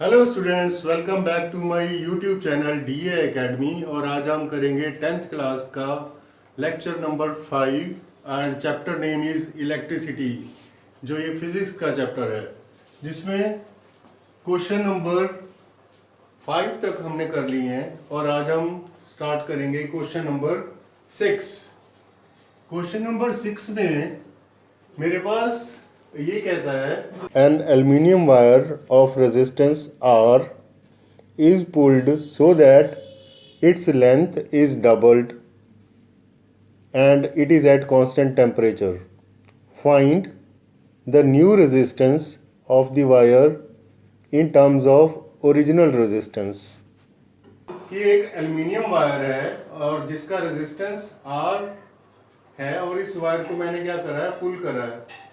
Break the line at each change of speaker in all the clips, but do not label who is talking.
Hello students, welcome back to my YouTube channel DA Academy. और आज हम करेंगे 10th क्लास का lecture number 5 and chapter name is electricity, जो ये फिज़िक्स का चैप्टर है, जिसमें क्वेश्चन नंबर 5 तक हमने कर लिए हैं। और आज हम स्टार्ट करेंगे क्वेश्चन नंबर 6। क्वेश्चन नंबर 6 में मेरे पास ये कहता है an aluminium wire of resistance R is pulled so that its length is doubled and it is at constant temperature. Find the new resistance of the wire in terms of original resistance. ये एक aluminium wire है और जिसका resistance R है, और इस wire को मैंने क्या करा है, पुल करा है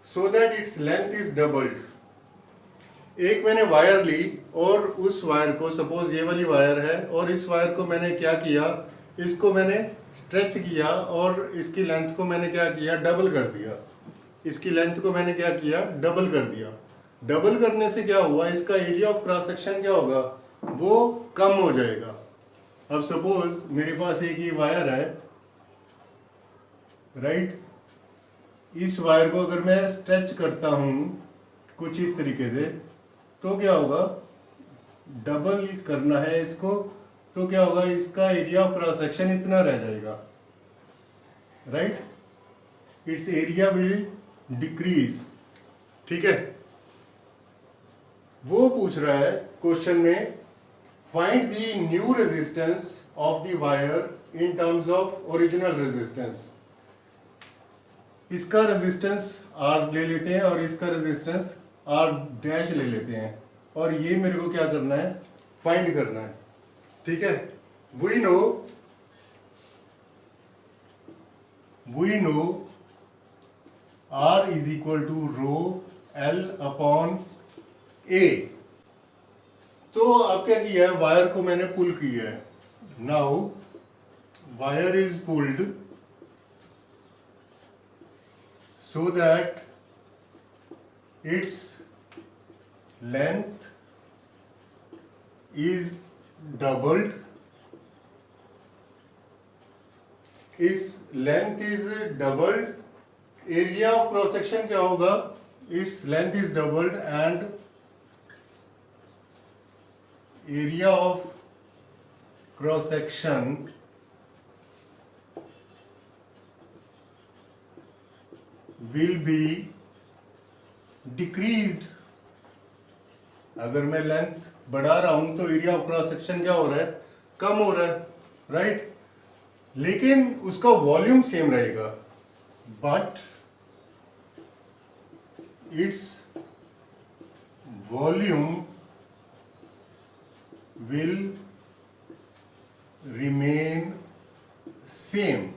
so that it's length is doubled. एक मैंने वायर ली और उस वायर को, सपोज ये वाली वायर है, और इस वायर को मैंने क्या किया, इसको मैंने स्ट्रेच किया और इसकी लेंथ को मैंने क्या किया, डबल कर दिया। इसकी लेंथ को मैंने क्या किया, डबल कर दिया। डबल करने से क्या हुआ, इसका एरिया ऑफ क्रॉस सेक्शन क्या होगा, वो कम हो जाएगा। अब सपोज मेरे पास एक ये वायर है, राइट। इस वायर को अगर मैं स्ट्रेच करता हूं कुछ इस तरीके से, तो क्या होगा, डबल करना है इसको, तो क्या होगा, इसका एरिया ऑफ क्रॉस सेक्शन इतना रह जाएगा, right. It's area will decrease. ठीक है, वो पूछ रहा है क्वेश्चन में, find the new resistance of the wire in terms of original resistance. इसका रेजिस्टेंस R ले लेते हैं और इसका रेजिस्टेंस R डैश ले लेते हैं, और ये मेरे को क्या करना है, फाइंड करना है। ठीक है, we know R is equal to rho L upon A। तो अब क्या किया है, वायर को मैंने पुल किया है। Now wire is pulled so that its length is doubled. इस length is doubled, area of cross section क्या होगा, it's length is doubled and area of cross section will be decreased। अगर मैं लेंथ बढ़ा रहा हूं तो एरिया ऑफ क्रॉस सेक्शन क्या हो रहा है, कम हो रहा है, राइट। लेकिन उसका वॉल्यूम सेम रहेगा, but its volume will remain same.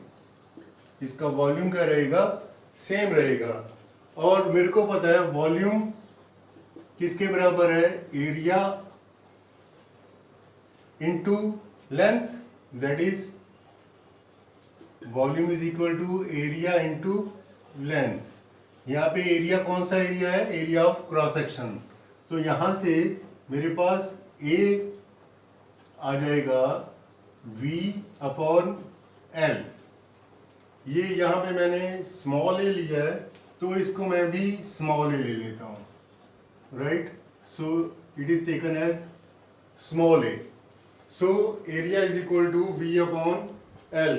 इसका वॉल्यूम क्या रहेगा, सेम रहेगा। और मेरे को पता है वॉल्यूम किसके बराबर है, area into length, that is volume is equal to area into length. यहाँ पे एरिया कौन सा एरिया है, एरिया ऑफ क्रॉस सेक्शन। तो यहां से मेरे पास ए आ जाएगा V अपॉन L। ये यहाँ पे मैंने स्मॉल ए लिया है, तो इसको मैं भी स्मॉल ए ले लेता हूँ, right. So it is taken as small a. So area is equal to V upon L।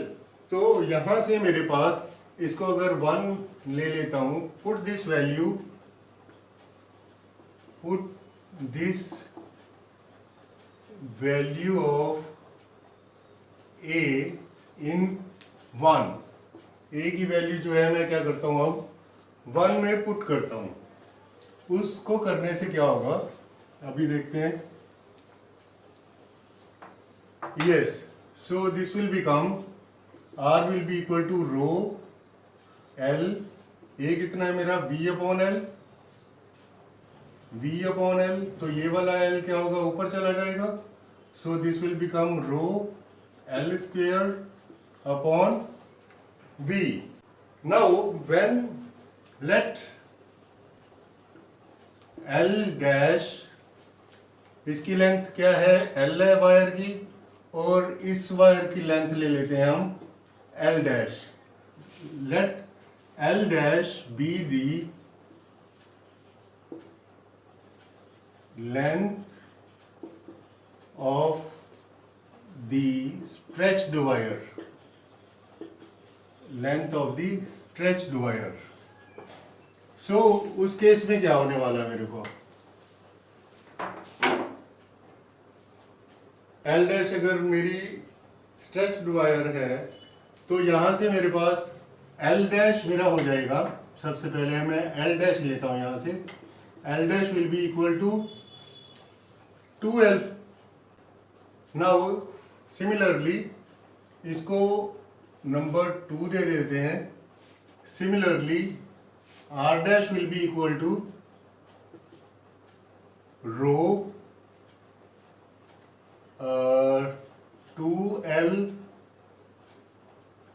तो यहाँ से मेरे पास इसको अगर 1 ले लेता हूँ, put this value of A इन 1। ए की वैल्यू जो है मैं क्या करता हूं, अब 1 में पुट करता हूं। उसको करने से क्या होगा, अभी देखते हैं। Yes, so this will become R will be equal to rho L। A कितना है मेरा, V upon L। V upon L, तो ये वाला L क्या होगा, ऊपर चला जाएगा। So this will become rho L square upon V. Now when let L dash इसकी लेंथ क्या है, एल है वायर की, और इस वायर की लेंथ ले लेते हैं हम L dash. Let L dash be the length of the stretched wire. Length of the stretched wire. So उस केस में क्या होने वाला है मेरे को, एल डैश अगर मेरी स्ट्रेच्ड वायर है तो यहां से मेरे पास एल डैश मेरा हो जाएगा. सबसे पहले मैं एल डैश लेता हूं यहां से. L dash will be equal to 2L. Now similarly इसको नंबर 2 दे देते हैं. Similarly R dash will be equal to rho 2L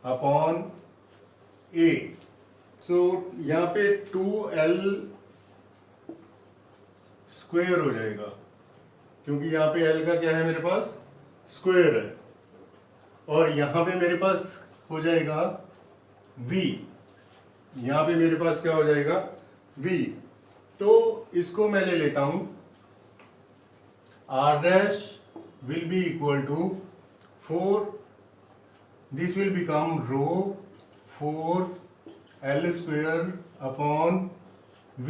upon A. So यहाँ पे 2L स्क्वायर हो जाएगा, क्योंकि यहाँ पे L का क्या है मेरे पास, स्क्वायर है. और यहाँ पे मेरे पास हो जाएगा V. यहाँ पे मेरे पास क्या हो जाएगा, V. तो इसको मैं ले लेता हूँ. R dash will be equal to 4, this will become rho 4L square upon V,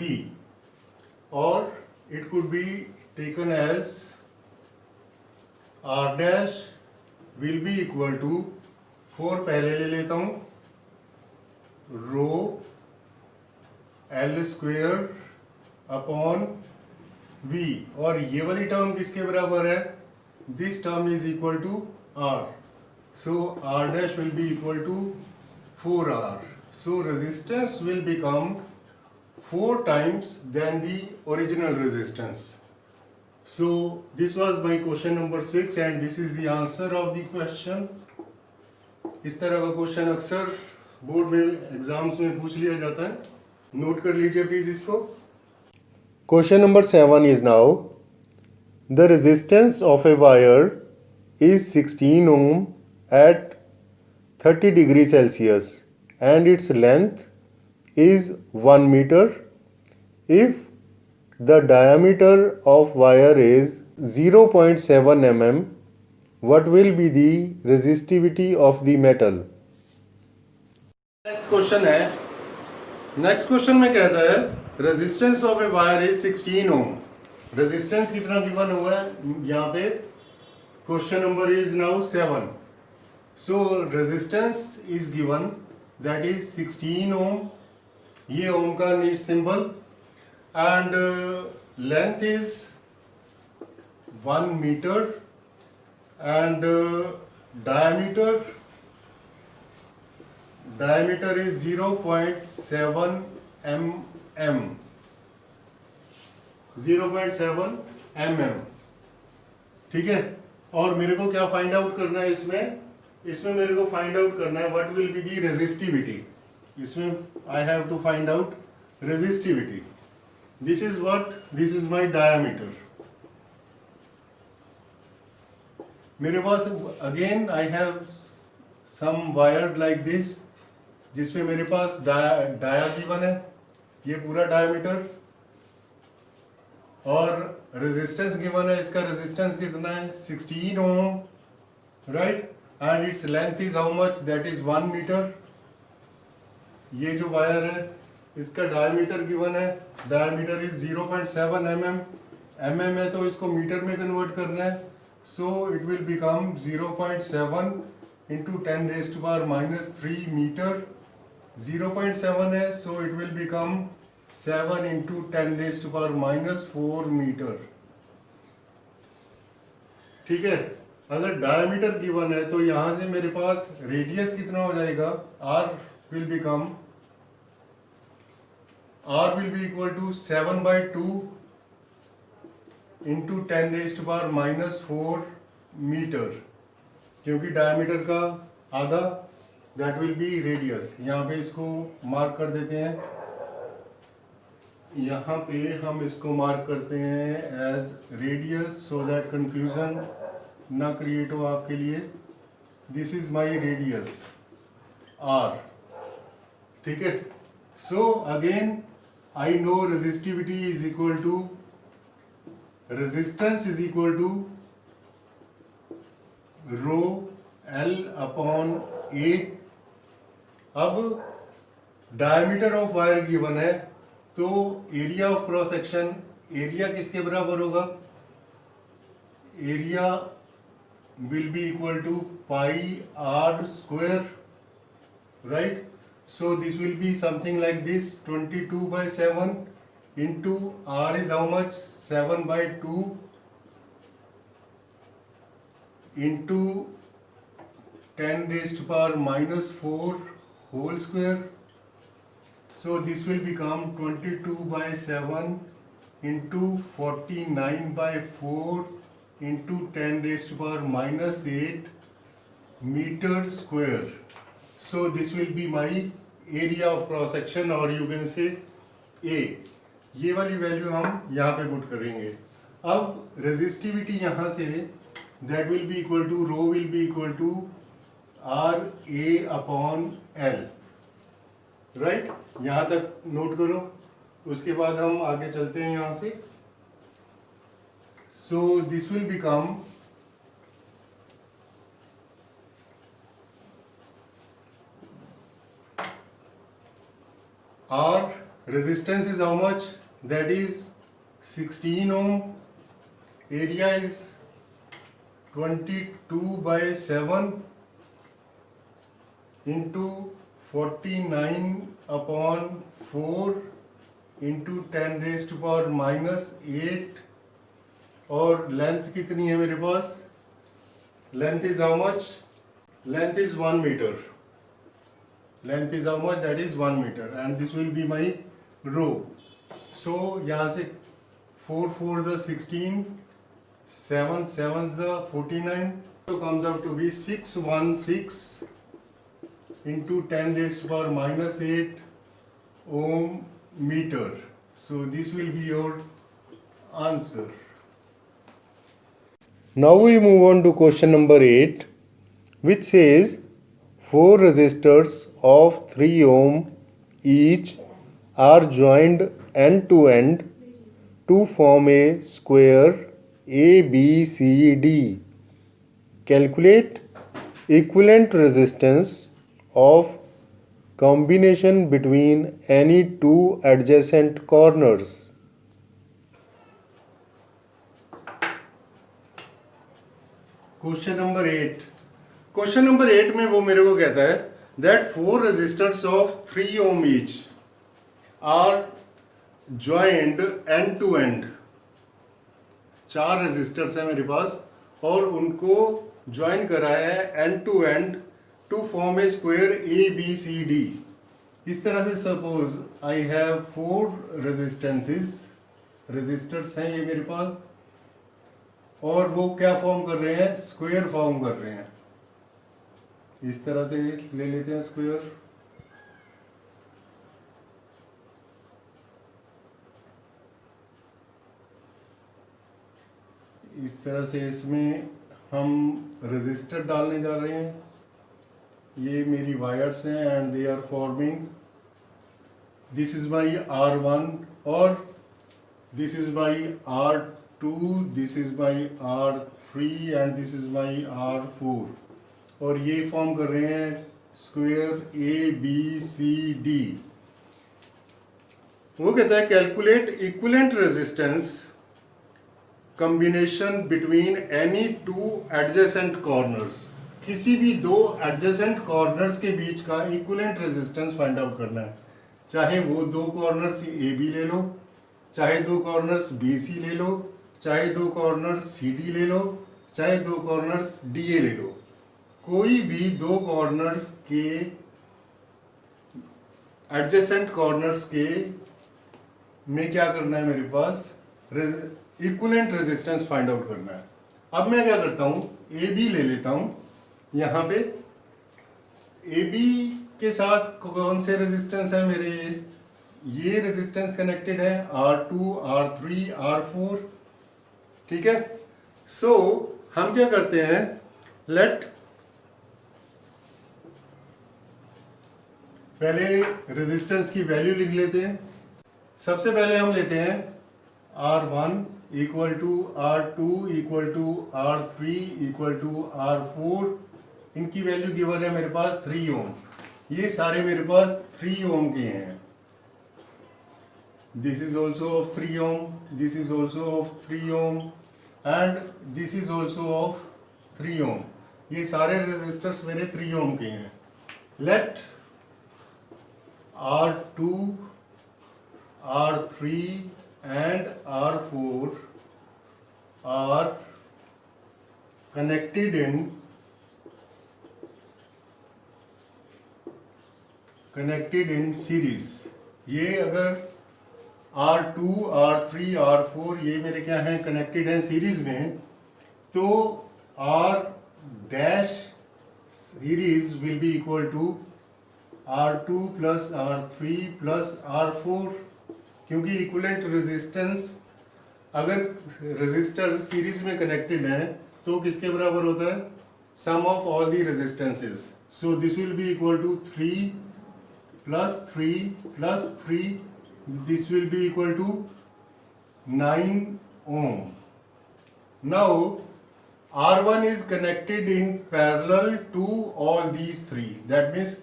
और it could be taken as R dash will be equal to 4 पहले ले लेता हूँ, rho L square upon V, और ये वाली टर्म किसके बराबर है, this term is equal to R. So R dash will be equal to 4R. So resistance will become 4 times than the original resistance. So this was my question number 6 and this is the answer of the question. इस तरह का question अक्सर board में exams में पूछ लिया जाता है, नोट कर लीजिए प्लीज इसको. Question number 7 is now the resistance of a wire is 16 ohm at 30 degrees Celsius and its length is 1 meter. If the diameter of wire is 0.7 mm, what will be the resistivity of the metal? Next question है. Next question में कहता है resistance of a wire is 16 ohm. Resistance कितना given हुआ है यहाँ पे, question number is now 7. So resistance is given that is 16 ohm. ये ओम का symbol, and length is 1 metre and diameter is 0.7 mm. 0.7 mm. ठीक है. और मेरे को क्या फाइंड आउट करना है इसमें मेरे को फाइंड आउट करना है what will be the resistivity. इसमें I have to find out resistivity. This is my diameter. मेरे पास again I have some wire like this, जिसमें मेरे पास डाया गिवन है, ये पूरा डायमीटर, और रेजिस्टेंस गिवन है. इसका रेजिस्टेंस कितना है, 16 ohm, right, and its length is how much, that is 1 metre. ये जो वायर है इसका डायमीटर गिवन है, डायमीटर इज 0.7 mm. mm है तो इसको मीटर में कन्वर्ट करना है. So it will become 0.7 into 10⁻³ metre. 0.7 है, so it will become 7 into 10⁻⁴ metre. ठीक है. अगर डायमीटर गिवन है तो यहां से मेरे पास रेडियस कितना हो जाएगा, R will be equal to 7/2 इंटू 10⁻⁴ मीटर, क्योंकि डायमीटर का आधा, दैट विल बी रेडियस. यहाँ पे इसको मार्क कर देते हैं. यहाँ पे हम इसको मार्क करते हैं as radius so that confusion ना क्रिएट हो आपके लिए। This is my radius R, ठीक है। So again I know resistivity is equal to, resistance is equal to rho L upon A. अब डायमीटर ऑफ वायर गिवन है, तो area of cross section, area किसके बराबर होगा? Area will be equal to pi R square, right. So this will be something like this, 22/7 into are is how much, 7/2 इंटू 10⁻⁻⁴ whole square. So this will become 22/7 into 49/4 into 10⁻⁻8 meter square. So this will be my area of cross section, or you can say A. ये वाली value हम यहाँ पे put करेंगे। अब resistivity यहाँ से that will be equal to, rho will be equal to R A upon L, right. यहाँ तक नोट करो, उसके बाद हम आगे चलते हैं यहाँ से। सो this will become R resistance is how much, that is 16 ohm, area is 22/7 into 49/4 into 10⁻⁻8, और लेंथ कितनी है मेरे पास? Length is how much? Length is 1 metre. Length is how much? That is 1 metre, and this will be my rho. सो यहाँ से 4 4s are 16, 7 7s are 49, so comes out to be 616 into 10⁻⁻8 ohm meter. So this will be your answer. Now we move on to question number 8, which says 4 resistors of 3 ohm each are joined end to end to form a square ABCD. Calculate equivalent resistance of combination between any two adjacent corners. Question number 8। Question number 8 में वो मेरे को कहता है that 4 resistors of 3 ohm each are joined end to end। 4 resistors हैं मेरे पास और उनको ज्वाइन करा है end to end to form a square ABCD। इस तरह से सपोज आई हैव 4 रेजिस्टर्स हैं ये मेरे पास, और वो क्या फॉर्म कर रहे हैं? स्क्वायर फॉर्म कर रहे हैं। इस तरह से ले लेते हैं स्क्वायर। इस तरह से इसमें हम रेजिस्टर डालने जा रहे हैं। ये मेरी वायर्स हैं and they are forming, this is my R1 और this is my R2, this is my R3 and this is my R4, और ये फॉर्म कर रहे हैं स्क्वायर ABCD। वो कहता है calculate equivalent resistance combination between any two adjacent corners. किसी भी दो एडजेसेंट कॉर्नर्स के बीच का इक्विवेलेंट रेजिस्टेंस फाइंड आउट करना है। चाहे वो दो कॉर्नर्स AB ले लो, चाहे दो कॉर्नर्स BC ले लो, चाहे दो कॉर्नर्स CD ले लो, चाहे दो कॉर्नर्स DA ले लो। कोई भी दो कॉर्नर्स के एडजेसेंट कॉर्नर्स के में क्या करना है? मेरे पास इक्विवेलेंट रेजिस्टेंस फाइंड आउट करना है। अब मैं क्या करता हूं, AB ले लेता हूं। यहां पे AB के साथ कौन से रेजिस्टेंस है मेरे? ये रेजिस्टेंस कनेक्टेड है R2, R3, R4, ठीक है। सो हम क्या करते हैं, लेट पहले रेजिस्टेंस की वैल्यू लिख लेते हैं। सबसे पहले हम लेते हैं R1 equal to R2 equal to R3 equal to R4, इनकी वैल्यू गिवन है मेरे पास 3 ओम। ये सारे मेरे पास 3 ओम के हैं। This is also of 3 ohm, this is also of 3 ohm and this is also of 3 ohm. ये सारे रेजिस्टर्स मेरे 3 ओम के हैं। Let R2, R3 and R4 are connected in series। ये अगर R2, R3, R4 ये मेरे क्या हैं, कनेक्टेड हैं सीरीज में, तो R dash series will be equal to R2 plus R3 plus R4, क्योंकि इक्विवेलेंट रेजिस्टेंस अगर रेजिस्टर सीरीज में कनेक्टेड है तो किसके बराबर होता है, sum of all the resistances. So this will be equal to 3 plus 3 plus 3, this will be equal to 9 ohm. Now R1 is connected in parallel to all these three. That means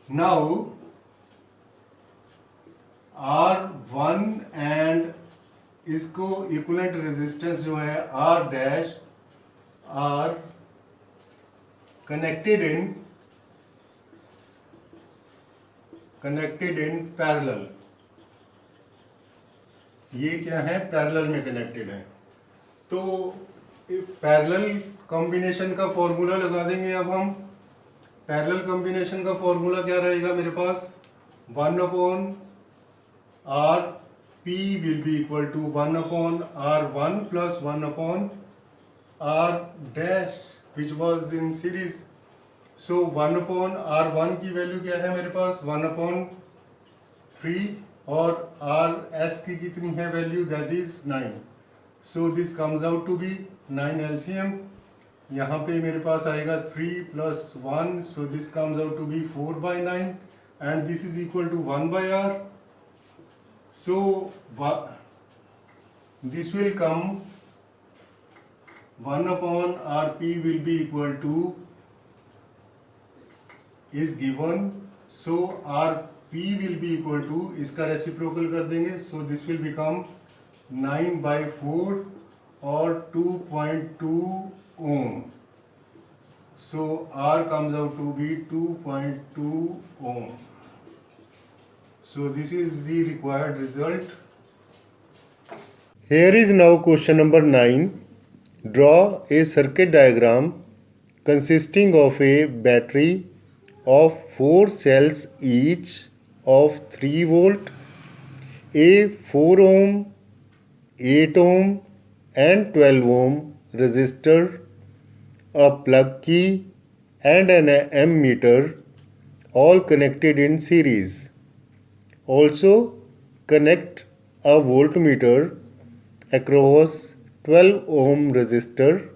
now R1 and इसको equivalent resistance जो है R dash are connected in parallel. ये क्या है, parallel में connected है। तो parallel combination का फॉर्मूला लगा देंगे। अब हम पैरेलल कॉम्बिनेशन का फॉर्मूला क्या रहेगा मेरे पास, 1 upon R P will be equal to 1 upon R1 plus 1 upon R dash which was in series. So 1 upon R1 की वैल्यू क्या है मेरे पास, 1 upon 3, और RS की कितनी है value, that is 9. So this comes out to be 9 LCM. यहाँ पे मेरे पास आएगा 3 plus 1, so this comes out to be 4 by 9 and this is equal to 1 by R. So this will come 1 upon Rp will be equal to is given, so Rp will be equal to, इसका reciprocal कर देंगे, so this will become 9 by 4 और 2.2 ohm. So R comes out to be 2.2 ohm. So this is the required result. Here is now question number 9. Draw a circuit diagram consisting of a battery of 4 cells each of 3 volt, a 4 ohm, 8 ohm and 12 ohm resistor, a plug key and an ammeter, all connected in series. Also connect a voltmeter across 12 ohm resistor.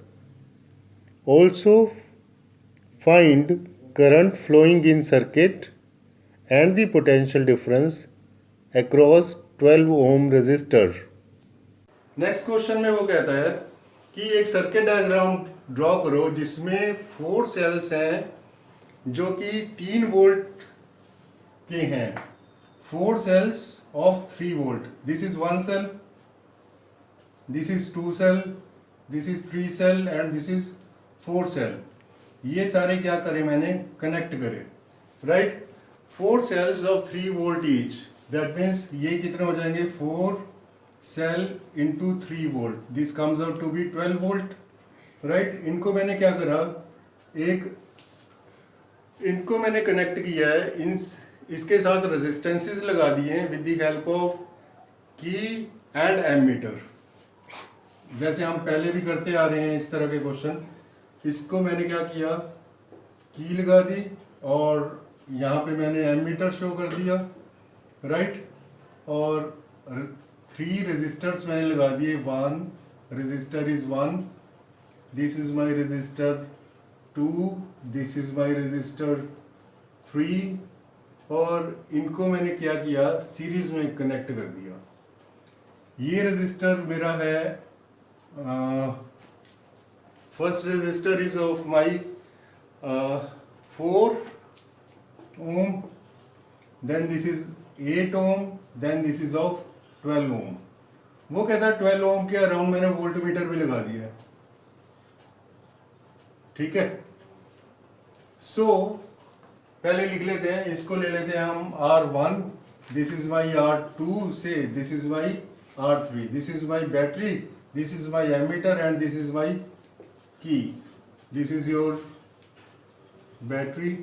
Also find current flowing in circuit and the potential difference across 12 ohm resistor. Next question में वो कहता है कि एक circuit diagram draw करो जिसमें 4 sales हैं जो कि 3 वोल्ट के हैं। 4 cells of 3 volt. This is 1 cell, this is 2 cell, this is 3 cell and this is 4 cell. ये सारे क्या करे मैंने, कनेक्ट करे, right. 4 cells of 3 volt each, that means ये कितने हो जाएंगे, 4 cell into 3 volt, this comes out to be 12 volt, right. इनको मैंने क्या करा, इनको मैंने कनेक्ट किया है, इसके साथ रेजिस्टेंसेस लगा दिए हैं विद द हेल्प ऑफ की एंड एमीटर, जैसे हम पहले भी करते आ रहे हैं इस तरह के क्वेश्चन। इसको मैंने क्या किया, की लगा दी और यहाँ पे मैंने एमीटर शो कर दिया। राइट। और 3 रेजिस्टर्स मैंने लगा दिए, 1 resistor is 1, this is my resistor 2, this is my resistor 3, और इनको मैंने क्या किया, सीरीज में कनेक्ट कर दिया। ये रेजिस्टर मेरा है, first resistor is of my 4 ohm, then this is 8 ohm, then this is of 12 ohm। वो कहता है 12 ओम के अराउंड मैंने वोल्ट मीटर भी लगा दिया है, ठीक है। सो पहले लिख लेते हैं, इसको ले लेते हैं हम R1, this is my R2 से, this is my R3, this is my battery, this is my ammeter and this is my key. This is your battery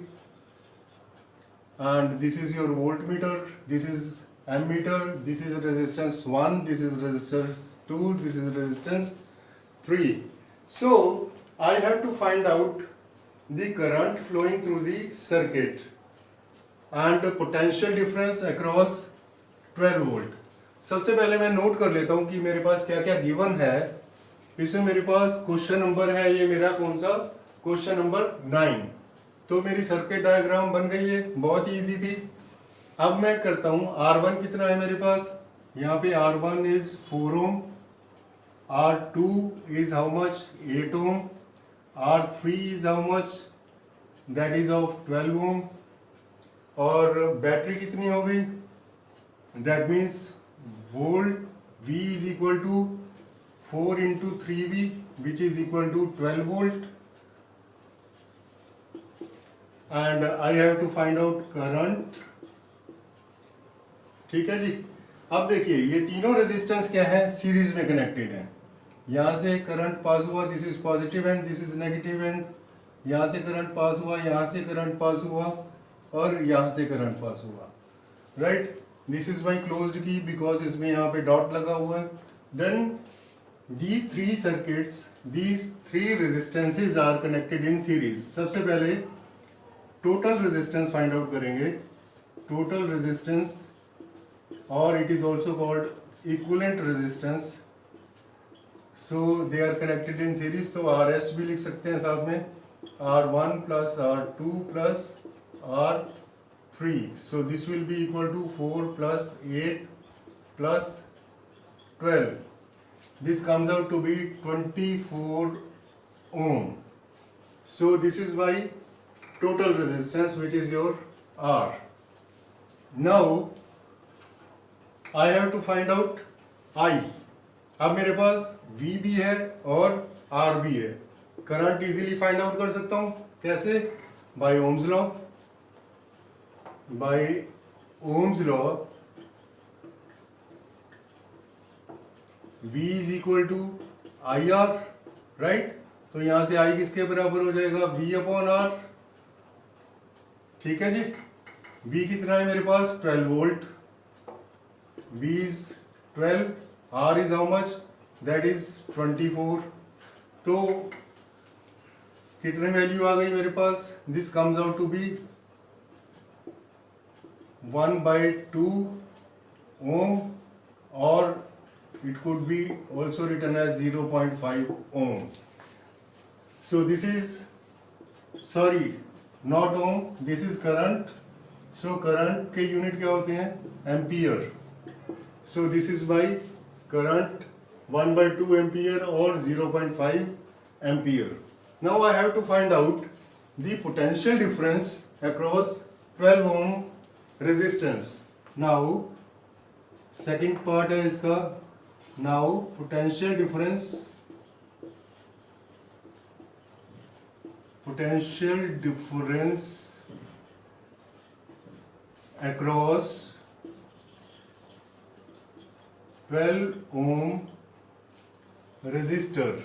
and this is your voltmeter, this is ammeter, this is resistance 1, this is resistance 2, this is resistance 3. So I have to find out the current flowing through the circuit and the potential difference across 12 volt। सबसे पहले मैं note कर लेता हूँ कि मेरे पास क्या क्या गिवन है। इसमें मेरे पास क्वेश्चन नंबर है, ये मेरा कौन सा, क्वेश्चन नंबर 9। तो मेरी सर्किट डायग्राम बन गई है, बहुत ही इजी थी। अब मैं करता हूँ, R1 कितना है मेरे पास, यहाँ पे R1 is 4 ohm, R2 is how much, 8 ohm, R3 is how much, that is of 12 ohm, और बैटरी कितनी हो गई, that means volt V is equal to 4 into 3V which is equal to 12 volt, and I have to find out current। ठीक है जी। अब देखिए ये तीनों रेजिस्टेंस क्या है, सीरीज में कनेक्टेड है। यहाँ से करंट पास हुआ, this is positive and this is negative and, यहाँ से करंट पास हुआ, यहाँ से करंट पास हुआ, और यहाँ से करंट पास हुआ, right. This is my closed key because इसमें यहाँ पे डॉट लगा हुआ है। Then these 3 circuits, these 3 resistances are connected in series। सबसे पहले टोटल रेजिस्टेंस फाइंड आउट करेंगे, टोटल रेजिस्टेंस, और it is also called equivalent resistance. So they are connected in series, तो RS भी लिख सकते हैं साथ में, R1 plus R2 plus R3। So this will be equal to 4 plus 8 plus 12, this comes out to be 24 ohm। So this is my total resistance which is your R। Now I have to find out I। अब मेरे पास V भी है और R भी है। Current easily find out कर सकता हूँ, कैसे, by Ohm's law. By Ohm's law V is equal to I R, right. तो यहां से I किसके बराबर हो जाएगा, V अपॉन R। ठीक है जी। V कितना है मेरे पास, 12 volt, V is 12, R is how much, that is 24। तो कितने वैल्यू आ गई मेरे पास, this comes out to be 1/2 ohm, और it could be also written as 0.5 ohm। So this is, sorry, not ohm, this is current। So current के unit क्या होते हैं, ampere. So this is my current 1/2 ampere और 0.5 ampere. Now I have to find out the potential difference across 12 ohm resistance। Now second part है इसका, now potential difference across 12 ohm resistor।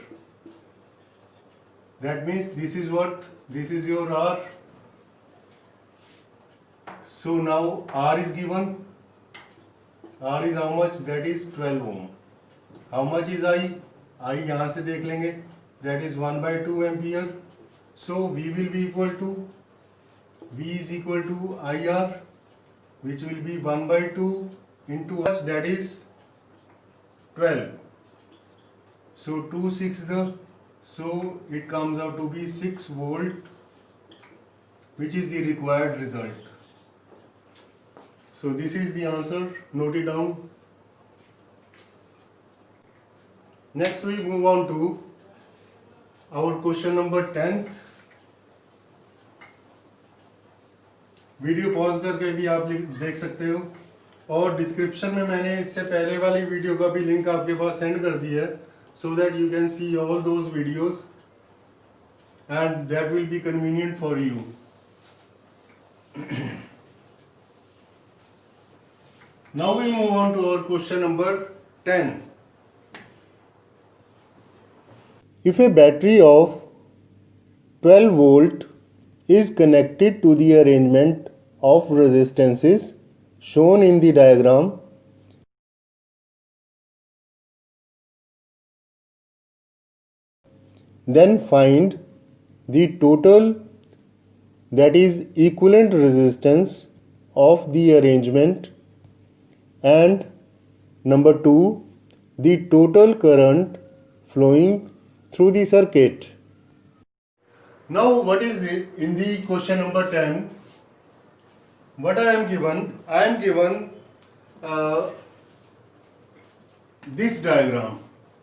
That means this is what, this is your R। So now R is given, R is how much, that is 12 ohm। How much is I? I यहाँ से देख लेंगे, that is 1/2 ampere. So V will be equal to, V is equal to IR, which will be 1 by 2 into much, that is 12. So 2 6 the, so it comes out to be 6 volt, which is the required result. So this is the answer, note it down. Next we move on to our question number 10th. Video pause करके भी आप देख सकते हो, और description में मैंने इससे पहले वाली वीडियो का भी लिंक आपके पास सेंड कर दिया है, so that you can see all those videos and that will be convenient for you. Now we move on to our question number 10. If a battery of 12 volt is connected to the arrangement of resistances shown in the diagram, then find the total, that is equivalent resistance of the arrangement, and number 2, the total current flowing through the circuit. Now what is it in the question number 10? What I am given? I am given this diagram.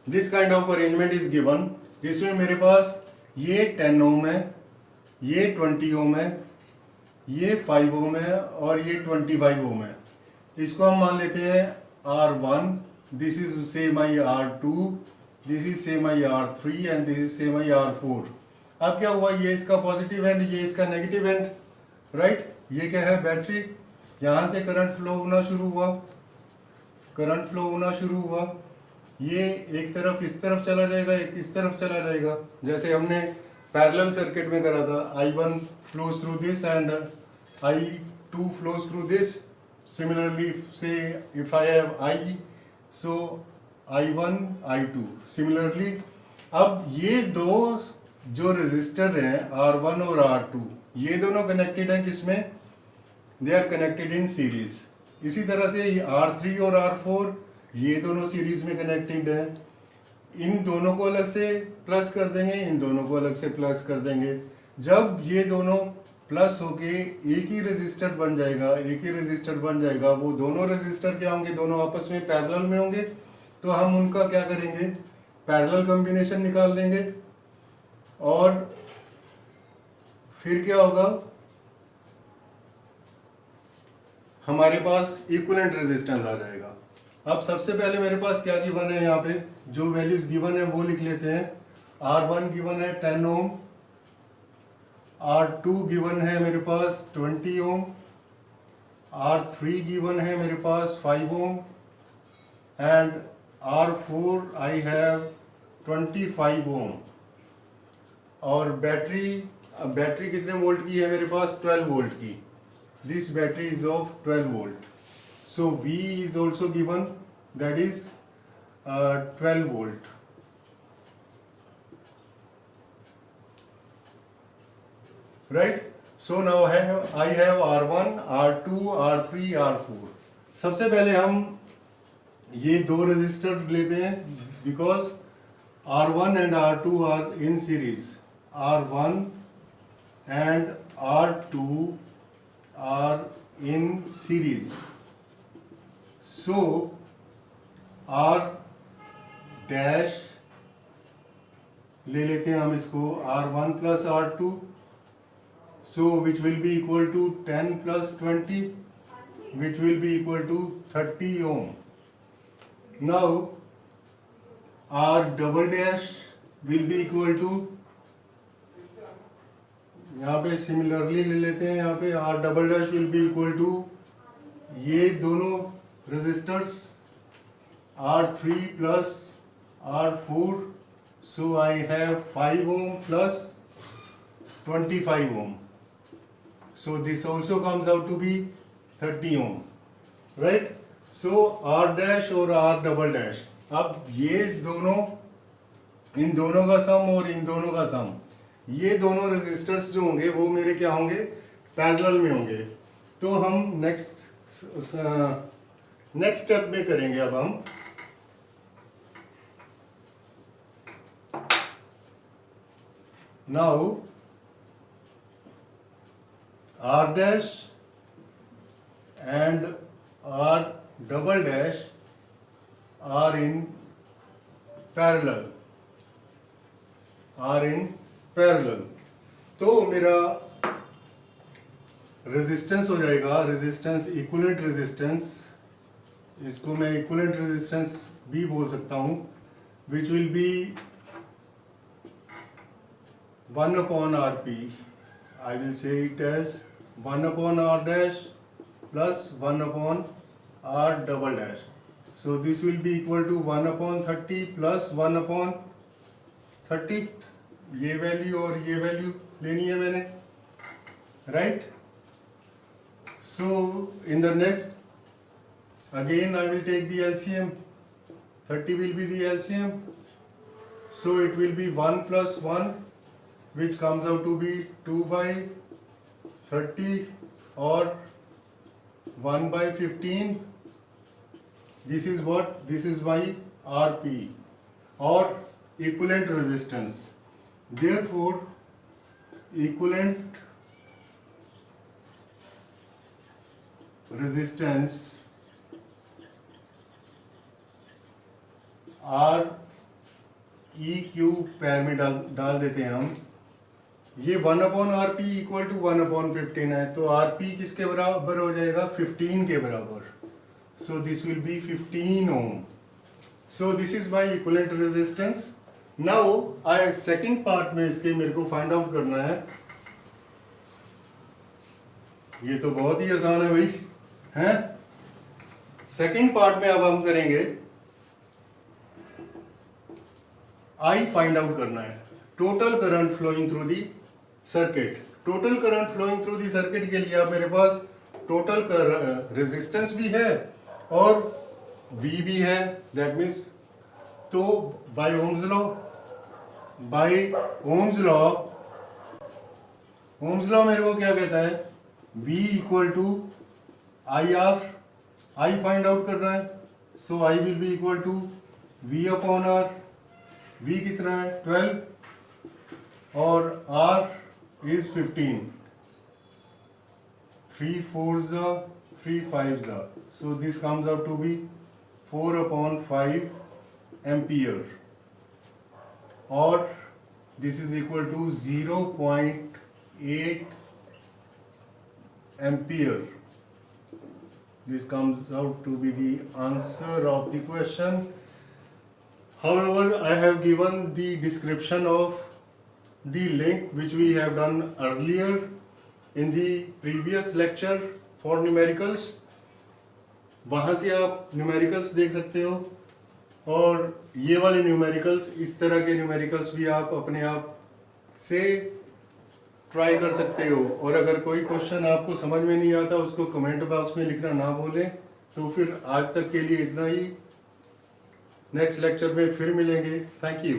This kind of arrangement is given, जिसमें मेरे पास ये 10 ओम है, ये 20 ओम है, ये 5 ओम है और ये 25 ओम है. इसको हम मान लेते हैं R1, दिस इज से माई R2, दिस इज से माई R3 एंड दिस इज से माई R4. अब क्या हुआ, ये इसका पॉजिटिव एंड ये इसका नेगेटिव एंड, राइट. ये क्या है, बैटरी. यहाँ से करंट फ्लो होना शुरू हुआ, करंट फ्लो होना शुरू हुआ. ये एक तरफ इस तरफ चला जाएगा, एक इस तरफ चला जाएगा, जैसे हमने पैरेलल सर्किट में करा था. I1 flows through this and I2 flows through this. Similarly, say if I have I, so I1 I2. Similarly, अब ये दो जो रेजिस्टर हैं R1 और R2, ये दोनों कनेक्टेड हैं किसमें, they are connected in series. इसी तरह से R3 और R4 ये दोनों सीरीज में कनेक्टेड हैं. इन दोनों को अलग से प्लस कर देंगे, इन दोनों को अलग से प्लस कर देंगे. जब ये दोनों प्लस होके एक ही रेजिस्टर बन जाएगा, एक ही रेजिस्टर बन जाएगा, वो दोनों रेजिस्टर क्या होंगे, दोनों आपस में पैरेलल में होंगे. तो हम उनका क्या करेंगे, पैरेलल कॉम्बिनेशन निकाल देंगे और फिर क्या होगा, हमारे पास इक्विवेलेंट रेजिस्टेंस आ जाएगा. अब सबसे पहले मेरे पास क्या गिवन है, यहाँ पे जो वैल्यूज गिवन है वो लिख लेते हैं. R1 गिवन है 10 ओम, R2 गिवन है मेरे पास 20 ओम, R3 गिवन है मेरे पास 5 ohm and R4 I have 25 ओम. और बैटरी कितने वोल्ट की है मेरे पास, 12 वोल्ट की. This battery is of 12 volt. So V is also given, that is 12 volt. Right? So now I have R1, R2, R3, R4. सबसे पहले हम ये दो रेजिस्टर लेते हैं, because R1 and R2 are in series. R1 and R2 are in series. So R dash ले लेते हैं हम इसको, R1 plus R2, so which will be equal to 10 plus 20, which will be equal to 30 ohm. Now R double dash will be equal to, यहाँ पे similarly ले लेते हैं, यहाँ पे R double dash will be equal to ये दोनों resistors R3 plus R4, so I have 5 ohm plus 25 ohm, so this also comes out to be 30 ohm, right? So R dash और R double dash, अब ये दोनों, इन दोनों का सम और इन दोनों का सम, ये दोनों रेजिस्टर्स जो होंगे वो मेरे क्या होंगे, पैरेलल में होंगे. तो हम नेक्स्ट नेक्स्ट स्टेप में करेंगे अब हम now r dash and r double dash are in parallel, तो मेरा रेजिस्टेंस हो जाएगा, रेजिस्टेंस इक्विवेलेंट रेजिस्टेंस, इसको मैं इक्विवेलेंट रेजिस्टेंस भी बोल सकता हूँ, which will be 1/Rp. I will say it as 1/R dash plus 1/R double dash. So this will be equal to 1/30 plus 1/30. ये वैल्यू और ये वैल्यू लेनी है मैंने, right? So in the next, again I will take the LCM. 30 will be the LCM. So it will be 1 plus 1, which comes out to be 2/30 or 1/15. This is what? This is my Rp or equivalent resistance. Therefore, equivalent resistance R E Q पैर में डाल देते हैं हम. ये 1/Rp equal to 1/15 है, तो Rp किसके बराबर हो जाएगा? 15 के बराबर. So this will be 15 ohm. So this is my equivalent resistance. Now second part में इसके मेरे को फाइंड आउट करना है. ये तो बहुत ही आसान है भाई, हैं? सेकंड पार्ट में अब हम करेंगे I फाइंड आउट करना है. Total current flowing through the circuit. Total current flowing through the circuit के लिए अब मेरे पास टोटल रेजिस्टेंस भी है और V भी है. दैट मीन्स, तो बाय ओम्स लॉ मेरे को क्या कहता है? V equal to IR. I find out करना है, so I will be equal to V/R. V कितना है? 12 और R is 15. 3 4s are 3 5s are. So this comes out to be 4/5 ampere, or this is equal to 0.8 ampere. This comes out to be the answer of the question. However, I have given the description of the link which we have done earlier in the previous lecture for numericals. वहाँ से आप numericals देख सकते हो, और ये वाले numericals, इस तरह के न्यूमेरिकल्स भी आप अपने आप से ट्राई कर सकते हो. और अगर कोई क्वेश्चन आपको समझ में नहीं आता उसको कमेंट बॉक्स में लिखना ना भूलें. तो फिर आज तक के लिए इतना ही. नेक्स्ट लेक्चर में फिर मिलेंगे. Thank you.